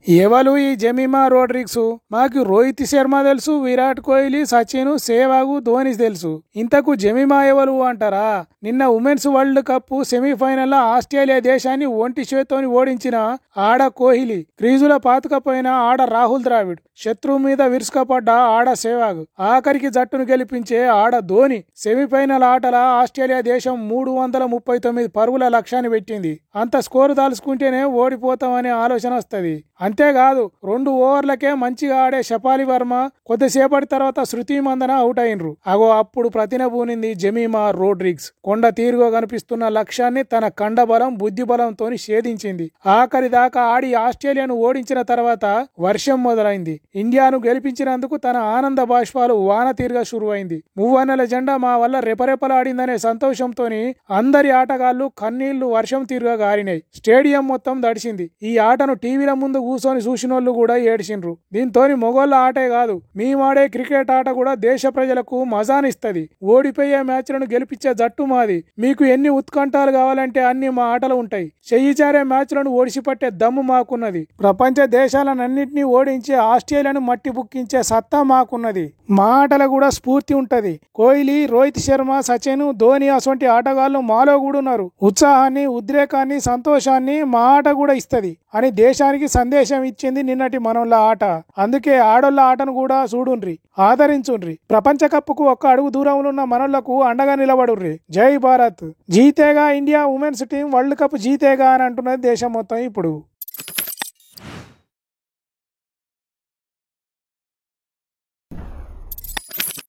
ఎవలు ఈ Jemimah Rodrigues? మాకు రోహిత్ శర్మ తెలుసు, విరాట్ కోహ్లీ, సచిన్, సేవాగు, ధోని తెలుసు. ఇంతకు జెమిమా ఎవరు అంటారా? నిన్న ఉమెన్స్ వరల్డ్ కప్ సెమీఫైనల్లో ఆస్ట్రేలియా దేశాన్ని ఒంటి చేత్తోని ఓడించిన ఆడ కోహ్లీ, క్రీజుల పాతుకపోయిన ఆడ రాహుల్ ద్రావిడ్, శత్రువు మీద విరుసుకపడ్డ ఆడ సేవాగ్, ఆఖరికి జట్టును గెలిపించే ఆడ ధోని. సెమీఫైనల్ ఆటల ఆస్ట్రేలియా దేశం 339 పరుగుల లక్ష్యాన్ని పెట్టింది. అంత స్కోరు దాల్చుకుంటేనే ఓడిపోతామనే ఆలోచన వస్తుంది. అంతేకాదు 2 ఓవర్లకే మంచిగా ఆడే షఫాలి వర్మ కొద్దిసేపటి తర్వాత శృతి మందన అవుట్ అయినరు. అప్పుడు ప్రతినబూనింది జెమిమా రోడ్రిగ్స్. కొండ తీరుగా కనిపిస్తున్న లక్ష్యాన్ని తన కండబలం, బుద్ధిబలంతో ఛేదించింది. ఆఖరి దాకా ఆడి ఆస్ట్రేలియాను ఓడించిన తర్వాత వర్షం మొదలైంది. ఇండియాను గెలిపించినందుకు తన ఆనంద బాష్పాలు వాన తీరుగా షురువైంది. మువ్వన్నెల జెండా మా వల్ల రెపరెపలాడిందనే సంతోషంతోని అందరి ఆటగాళ్లు కన్నీళ్లు వర్షం తీరుగా గారినాయి. స్టేడియం మొత్తం దడిసింది. ఈ ఆటను టీవీల ముందు కూర్చొని చూసినోళ్లు కూడా ఏడ్చిండ్రు. దీంతోని మొగోళ్ళ ఆటే కాదు, మేమాడే క్రికెట్ ఆట కూడా దేశ ప్రజలకు మజానిస్తుంది. ఓడిపోయే మ్యాచ్లను గెలిపించే జట్టు మాది. మీకు ఎన్ని ఉత్కంఠాలు కావాలంటే అన్ని మా ఆటలు ఉంటాయి. చెయ్యి జారే మ్యాచ్లను ఓడిసిపట్టే దమ్ము మాకున్నది. ప్రపంచ దేశాలన్నింటినీ ఓడించి ఆస్ట్రేలియాను మట్టి బుక్కించే సత్తా మాకున్నది. మా ఆటలో కూడా స్ఫూర్తి ఉంటది. కోహ్లీ, రోహిత్ శర్మ, సచిన్, ధోని అసొంటి ఆటగాళ్లు మాలో కూడా ఉన్నారు. ఉత్సాహాన్ని, ఉద్రేకాన్ని, సంతోషాన్ని మా ఆట కూడా ఇస్తది అని దేశానికి సందేశం ఇచ్చింది నిన్నటి మనోళ్ళ ఆట. అందుకే ఆడోళ్ళ ఆటను కూడా చూడుండ్రి, ఆదరించుండ్రి. ప్రపంచ కప్పుకు ఒక్క అడుగు దూరంలో ఉన్న మనోళ్లకు అండగా నిలబడుర్రి. జై భారత్. జీతేగా India women's team world cup జీతేగా అని అంటున్నది దేశం మొత్తం ఇప్పుడు.